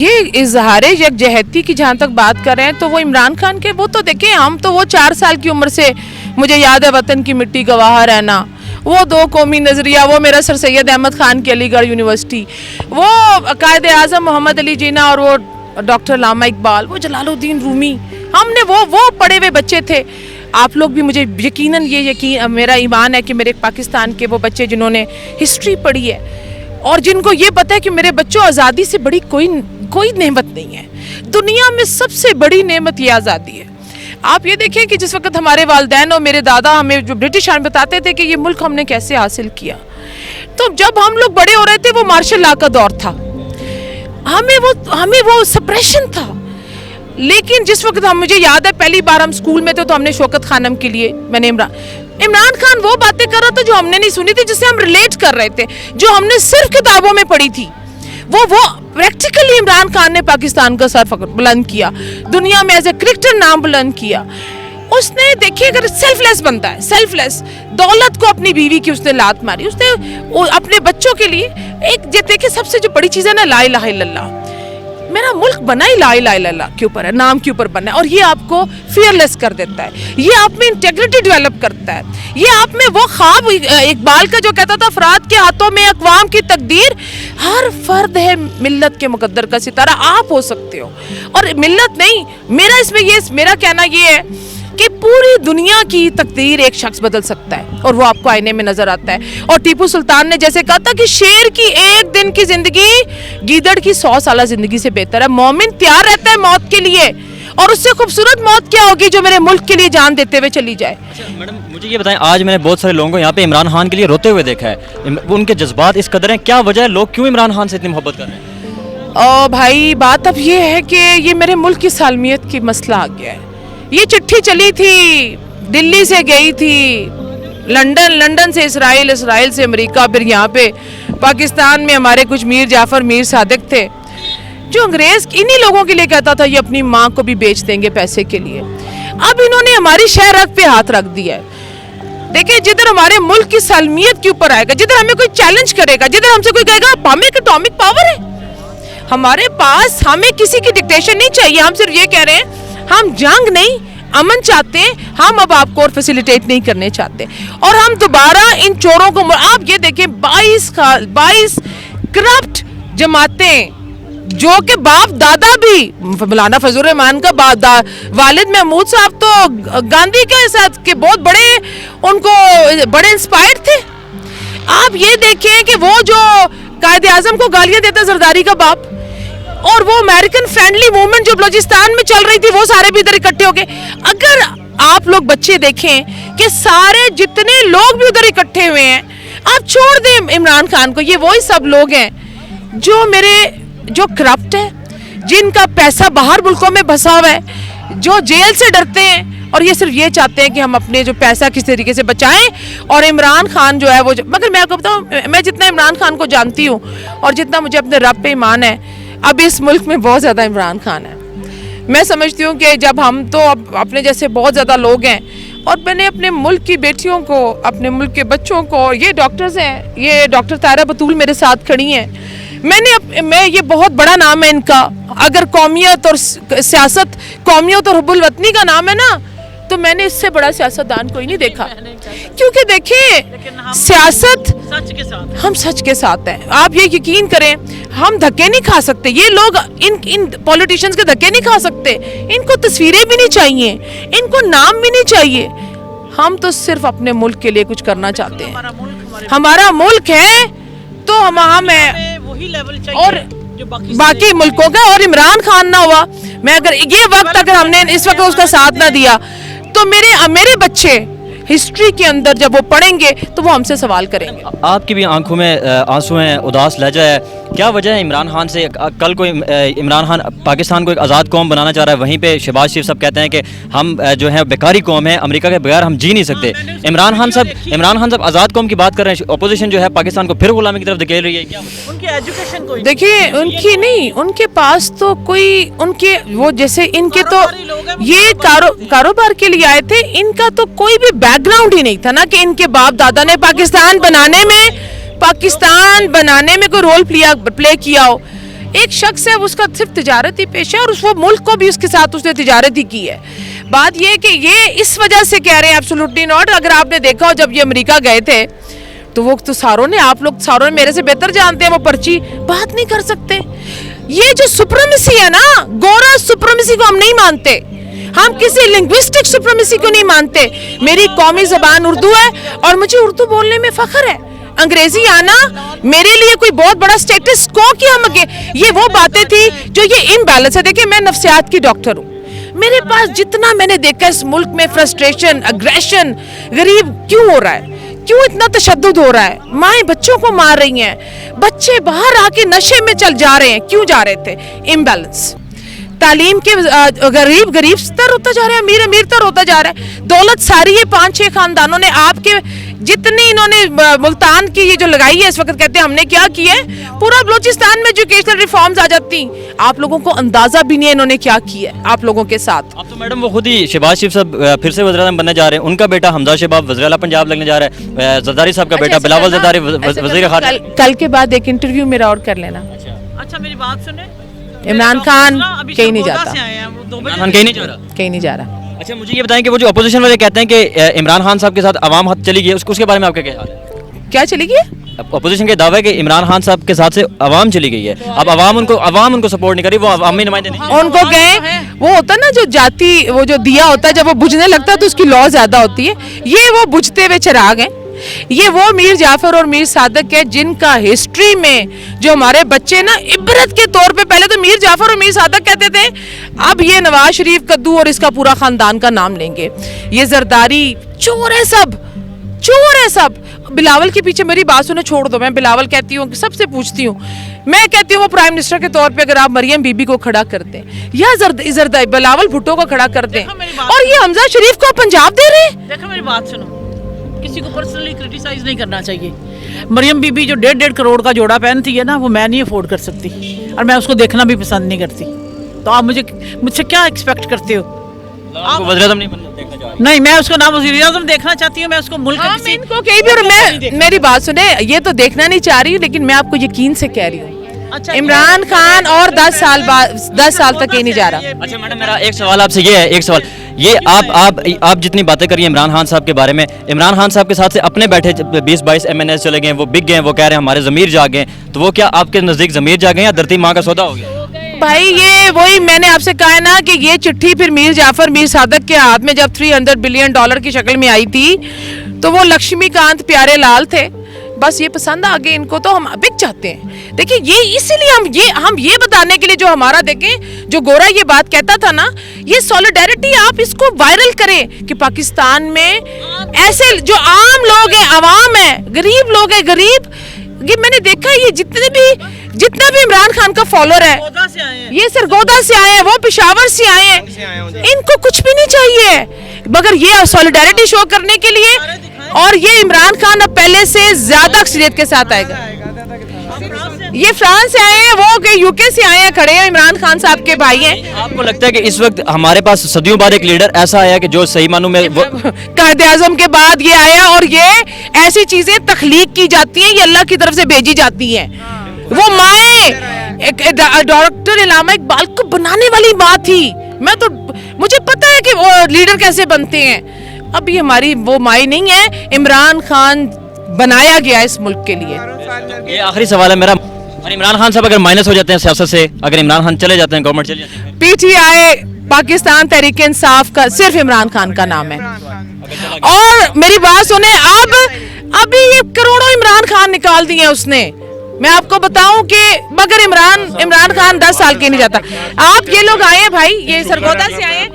یہ اظہار یکجہتی کی جہاں تک بات کر رہے ہیں تو وہ عمران خان کے وہ تو دیکھیں ہم تو وہ 4 سال کی عمر سے مجھے یاد ہے وطن کی مٹی گواہ رہنا، وہ 2 قومی نظریہ، وہ میرا سر سید احمد خان کی علی گڑھ یونیورسٹی، وہ قائد اعظم محمد علی جناح اور وہ ڈاکٹر علامہ اقبال، وہ جلال الدین رومی، ہم نے وہ پڑھے ہوئے بچے تھے۔ آپ لوگ بھی مجھے یقیناً میرا ایمان ہے کہ میرے پاکستان کے وہ بچے جنہوں نے ہسٹری پڑھی ہے اور جن کو یہ پتہ ہے کہ میرے بچوں آزادی سے بڑی کوئی نعمت نہیں ہے، دنیا میں سب سے بڑی نعمت یہ آزادی ہے۔ آپ یہ دیکھیں کہ جس وقت ہمارے والدین اور میرے دادا ہمیں جو برٹش بتاتے تھے کہ یہ ملک ہم نے کیسے حاصل کیا، تو جب ہم لوگ بڑے ہو رہے تھے وہ مارشل لا کا دور تھا، ہمیں وہ سپریشن تھا۔ لیکن جس وقت مجھے یاد ہے پہلی بار ہم اسکول میں تھے تو ہم نے شوکت خانم کے لیے میں نے عمران خان وہ باتیں کر رہا تھا جو ہم نے نہیں سنی تھی، جس سے ہم ریلیٹ کر رہے تھے، جو ہم نے صرف کتابوں میں پڑھی تھی، وہ پریکٹیکلی عمران خان نے پاکستان کا سر بلند کیا، دنیا میں ایز اے کرکٹر نام بلند کیا۔ اس نے دیکھیے اگر سیلف لیس بنتا ہے، سیلف لیس، دولت کو اپنی بیوی کی اس نے لات ماری، اس نے اپنے بچوں کے لیے ایک دیکھیں سب سے جو بڑی چیز ہے نا لا الہ الا اللہ، میرا ملک بنا ہی لا الہ الا اللہ کے اوپر ہے، نام کے اوپر بنا ہے، اور یہ آپ کو فیئر لیس کر دیتا ہے، یہ آپ میں انٹیگریٹی ڈیولپ کرتا ہے، یہ آپ میں وہ خواب اقبال کا جو کہتا تھا افراد کے ہاتھوں میں اقوام کی تقدیر، ہر فرد ہے ملت کے مقدر کا ستارہ، آپ ہو سکتے ہو، اور ملت نہیں، میرا کہنا یہ ہے کہ پوری دنیا کی تقدیر ایک شخص بدل سکتا ہے اور وہ آپ کو آئینے میں نظر آتا ہے۔ اور ٹیپو سلطان نے جیسے کہا تھا کہ شیر کی 1 دن کی زندگی گیدڑ کی 100 سالہ زندگی سے بہتر ہے۔ مومن تیار رہتا ہے موت کے لیے، اور اس سے خوبصورت موت کیا ہوگی جو میرے ملک کے لیے جان دیتے ہوئے چلی جائے۔ میڈم مجھے یہ بتائیں، آج میں نے بہت سارے لوگوں کو یہاں پہ عمران خان کے لیے روتے ہوئے دیکھا ہے، ان کے جذبات اس قدر ہیں، کیا وجہ ہے لوگ کیوں عمران خان سے اتنی محبت کر رہے ہیں؟ بھائی بات اب یہ ہے کہ یہ میرے ملک کی سالمیت کی مسئلہ آ گیا ہے۔ یہ چٹھی چلی تھی، دلی سے گئی تھی لندن سے اسرائیل سے امریکہ، پھر یہاں پہ پاکستان میں ہمارے کچھ میر جعفر میر صادق تھے جو انگریز انہی لوگوں کے لیے کہتا تھا یہ اپنی ماں کو بھی بیچ دیں گے پیسے کے لیے۔ اب انہوں نے ہماری شہ رگ پہ ہاتھ رکھ دیا ہے۔ دیکھیں جدھر ہمارے ملک کی سالمیت کے اوپر آئے گا، جدھر ہمیں کوئی چیلنج کرے گا، جدھر ہم سے کوئی کہے گا ہمیں اٹامک پاور ہے، ہمارے پاس ہمیں کسی کی ڈکٹیشن نہیں چاہیے، ہم صرف یہ کہہ رہے ہیں ہم جنگ نہیں امن چاہتے ہیں، ہم اب آپ کو اور فیسیلیٹیٹ نہیں کرنے چاہتے، اور ہم دوبارہ ان چوروں کو آپ یہ دیکھیں 22 کرپٹ جماعتیں جو کہ باپ دادا بھی مولانا فضل الرحمان کا والد محمود صاحب تو گاندھی کے ساتھ کے بہت بڑے انسپائرڈ تھے۔ آپ یہ دیکھیں کہ وہ جو قائد اعظم کو گالیاں دیتا زرداری کا باپ، اور وہ امریکن فرینڈلی موومنٹ جو بلوچستان میں چل رہی تھی وہ سارے بھی ادھر اکٹھے ہو گئے۔ اگر آپ لوگ بچے دیکھیں کہ سارے جتنے لوگ بھی ادھر اکٹھے ہوئے ہیں، آپ چھوڑ دیں عمران خان کو، یہ وہی سب لوگ ہیں جو کرپٹ ہے، جن کا پیسہ باہر ملکوں میں بسا ہوا ہے، جو جیل سے ڈرتے ہیں، اور یہ صرف یہ چاہتے ہیں کہ ہم اپنے جو پیسہ کس طریقے سے بچائیں، اور عمران خان جو ہے وہ مگر میں آپ کو بتاؤں، میں جتنا عمران خان کو جانتی ہوں اور جتنا مجھے اپنے رب پہ ایمان ہے، اب اس ملک میں بہت زیادہ عمران خان ہے۔ میں سمجھتی ہوں کہ جب ہم تو اب اپنے جیسے بہت زیادہ لوگ ہیں، اور میں نے اپنے ملک کی بیٹیوں کو، اپنے ملک کے بچوں کو، یہ ڈاکٹرز ہیں، یہ ڈاکٹر طاہرہ بطول میرے ساتھ کھڑی ہیں، میں یہ بہت بڑا نام ہے ان کا، اگر قومیت اور سیاست، قومیت اور حب الوطنی کا نام ہے نا، تو میں نے اس سے بڑا سیاستدان کوئی نہیں دیکھا، کیونکہ دیکھیں سیاست ہم سچ کے ساتھ ہیں۔ آپ یہ یقین کریں ہم دھکے نہیں کھا سکتے، یہ لوگ ان پولیٹیشنز کے دھکے نہیں کھا سکتے، ان کو تصویریں بھی نہیں چاہیے، ان کو نام بھی نہیں چاہیے، ہم تو صرف اپنے ملک کے لیے کچھ کرنا چاہتے ہیں، ہمارا ملک ہے تو ہم اور باقی ملکوں کا، اور عمران خان نہ ہوا، میں اگر یہ وقت اگر ہم نے اس وقت اس کا ساتھ نہ دیا تو میرے بچے ہسٹری کے اندر جب وہ پڑھیں گے تو وہ ہم سے سوال کریں گے۔ آپ کی بھی آنکھوں میں آنسو ہیں، اداس لہجہ ہے، کیا وجہ ہے عمران خان سے؟ کل کو عمران خان پاکستان کو ایک آزاد قوم بنانا چاہ رہا ہے، وہیں پہ شہباز شریف صاحب کہتے ہیں کہ ہم جو ہے بیکاری قوم ہے، امریکہ کے بغیر ہم جی نہیں سکتے۔ عمران خان صاحب آزاد قوم کی بات کر رہے ہیں، اپوزیشن جو ہے پاکستان کو پھر غلامی کی طرف دھکیل رہی ہے، کیا ان کی ایجوکیشن کو دیکھیں ان کی نہیں، ان کے پاس تو کوئی ان کے وہ جیسے ان کے تو یہ کاروبار کے لیے آئے تھے، ان کا تو کوئی بھی بیک گراؤنڈ ہی نہیں تھا نا کہ ان کے باپ دادا نے پاکستان بنانے میں کوئی رول پلے کیا ہو۔ ایک شخص ہے اس کا صرف تجارتی پیشہ ہے اور وہ ملک کو بھی اس کے ساتھ اس نے تجارت ہی کی ہے. بات یہ کہ یہ اس وجہ سے کہہ رہے ہیں ایبسولوٹلی ناٹ. اگر آپ نے دیکھا ہو جب یہ امریکہ گئے تھے تو وہ تو ساروں نے, آپ لوگ ساروں نے میرے سے بہتر جانتے ہیں, وہ پرچی بات نہیں کر سکتے. یہ جو سپریمیسی ہے نا, گورا سپریمیسی کو ہم نہیں مانتے, ہم کسی لنگوسٹک سپریمیسی کو نہیں مانتے. میری قومی زبان اردو ہے اور مجھے اردو بولنے میں فخر ہے. انگریزی آنا میرے لیے کوئی بہت بڑا سٹیٹس کو کہ ہم یہ وہ باتیں تھی جو یہ امبیلنس ہے. دیکھیں میں نفسیات کی ڈاکٹر ہوں, میرے پاس جتنا میں نے دیکھا اس ملک میں فرسٹریشن, اگریشن, غریب کیوں ہو رہا ہے, کیوں اتنا تشدد ہو رہا ہے, مائیں بچوں کو مار رہی ہیں, بچے باہر آ کے نشے میں چل جا رہے ہیں, کیوں جا رہے تھے؟ امبیلنس. تعلیم کے غریب تر ہوتا جا رہا ہے, امیر امیر تر ہوتا جا رہا ہے. دولت ساری ہے 5-6 خاندانوں نے, آپ کے جتنی انہوں نے ملتان کی یہ جو لگائی ہے اس وقت کہتے ہیں ہم نے کیا کیا ہے, پورا بلوچستان میں ایجوکیشنل ریفارمز آ جاتی. آپ لوگوں کو اندازہ بھی نہیں ہے انہوں نے کیا کیا ہے آپ لوگوں کے ساتھ. اب تو میڈم وہ خود ہی شہباز شریف صاحب پھر سے وزیر اعظم بننے جا رہے ہیں, ان کا بیٹا حمزہ شہباب وزیر اعلیٰ پنجاب لگنے جا رہا ہے, زرداری صاحب کا بیٹا بلاول زرداری وزیر خارجہ. کل کے بعد ایک انٹرویو میرا اور کر لینا. اچھا میری بات سنیں, عمران خان کہیں نہیں جاتا, عمران خان کہیں نہیں جا رہا, کہیں نہیں جا رہا. اچھا مجھے یہ بتائیں کہ وہ جو اپوزیشن والے کہتے ہیں کہ عمران خان صاحب کے ساتھ عوام ہاتھ چلی گئی, اس کے بارے میں آپ کا کیا خیال ہے؟ کیا چلی گئی؟ اپوزیشن کے دعوے کہ عمران خان صاحب کے ساتھ سے عوام چلی گئی ہے, اب عوام ان کو سپورٹ نہیں کری, وہ عوامی نمائندے نہیں. ان کو کہیں وہ ہوتا ہے نا جو جاتی, وہ جو دیا ہوتا ہے جب وہ بجھنے لگتا ہے تو اس کی لو زیادہ ہوتی ہے. یہ وہ بجھتے ہوئے چراغ ہیں. یہ وہ میر جعفر اور میر صادق ہے جن کا ہسٹری میں جو ہمارے بچے نا عبرت کے طور پہ, پہلے تو میر جعفر اور میر صادق کہتے تھے, اب یہ نواز شریف, کدو اور اس کا پورا خاندان کا نام لیں گے. یہ زرداری چور ہے, سب چور ہے سب. بلاول کے پیچھے میری بات سنیں, چھوڑ دو, میں بلاول کہتی ہوں, سب سے پوچھتی ہوں, میں کہتی ہوں وہ پرائم منسٹر کے طور پہ اگر آپ مریم بی بی کو کھڑا کر دیں یا بلاول بھٹو کو کھڑا کر دیں, اور یہ حمزہ شریف کو پنجاب دے رہے ہیں. دیکھو میری بات سنو, کسی کو پرسنلی کرٹیسائز نہیں کرنا چاہیے. مریم بی بی جو 1.5 کروڑ کا جوڑا پہنتی ہے نا, وہ میں نہیں افورڈ کر سکتی اور میں اس کو دیکھنا بھی پسند نہیں کرتی. تو آپ مجھ سے کیا ایکسپیکٹ کرتے ہو؟ آپ وزیر اعظم نہیں بننا دیکھنا چاہ رہے؟ نہیں, میں اس کو نام وزیر اعظم دیکھنا چاہتی ہوں, میں اس کو ملک ان کو کہیں بھی, اور میں میری بات سنیں, یہ تو دیکھنا نہیں چاہ رہی, لیکن میں آپ کو یقین سے کہہ رہی ہوں عمران خان اور 10 سال تک کہیں نہیں جا رہا. اچھا میڈم میرا ایک سوال آپ سے یہ ہے, ایک سوال یہ, آپ جتنی باتیں کریے عمران خان صاحب کے بارے میں, عمران خان صاحب کے ساتھ سے اپنے بیٹھے 20-22 MNAs چلے گئے, وہ بک گئے, وہ کہہ رہے ہیں ہمارے ضمیر جاگے, تو وہ کیا آپ کے نزدیک ضمیر جاگے یا دھرتی ماں کا سودا ہو گیا؟ بھائی یہ وہی میں نے آپ سے کہا ہے نا کہ یہ چٹھی پھر میر جعفر میر صادق کے ہاتھ میں جب $300 بلین کی شکل میں آئی تھی تو وہ لکشمی کانت پیارے لال تھے, بس یہ پسند آ گئے ان کو, تو ہم بک جاتے ہیں. دیکھیں یہ اسی لیے ہم یہ بتانے کے لیے جو ہمارا, دیکھیں جو گورا یہ بات کہتا تھا نا, یہ سولیڈیرٹی آپ اس کو وائرل کریں کہ پاکستان میں ایسے جو عام لوگ ہیں, عوام ہیں, غریب لوگ ہیں, غریب, یہ میں نے دیکھا یہ جتنا بھی عمران خان کا فالوور ہے, یہ سرگودا سے آئے ہیں, وہ پشاور سے آئے ہیں, ان کو کچھ بھی نہیں چاہیے مگر یہ سولیڈیرٹی شو کرنے کے لیے. اور یہ عمران خان اب پہلے سے زیادہ اکثریت کے ساتھ آئے گا. یہ فرانس سے آئے ہیں, وہ یو کے سے آئے ہیں, کھڑے ہیں, عمران خان صاحب کے بھائی ہیں. آپ کو لگتا ہے کہ اس وقت ہمارے پاس صدیوں بعد ایک لیڈر ایسا آیا کہ جو صحیح معنوں میں قائد اعظم کے بعد یہ آیا, اور یہ ایسی چیزیں تخلیق کی جاتی ہیں, یہ اللہ کی طرف سے بھیجی جاتی ہیں. وہ مائیں ڈاکٹر علامہ اقبال کو بنانے والی ماں تھی, مجھے پتا ہے کہ وہ لیڈر کیسے بنتے ہیں. اب یہ ہماری وہ مائیں نہیں ہے, عمران خان بنایا گیا اس ملک کے لیے. یہ آخری سوال ہے میرا, عمران خان صاحب اگر مائنس ہو جاتے ہیں سیاست سے, اگر عمران خان چلے جاتے ہیں, گورنمنٹ چلے جاتے ہیں, PTI پاکستان تحریک انصاف کا صرف عمران خان کا نام ہے. اور میری بات سنیں, ابھی یہ کروڑوں عمران خان نکال دیے اس نے, میں آپ کو بتاؤں کہ مگر عمران خان 10 سال کے نہیں جاتا. آپ یہ لوگ آئے ہیں بھائی, یہ سرگودا سے آئے ہیں.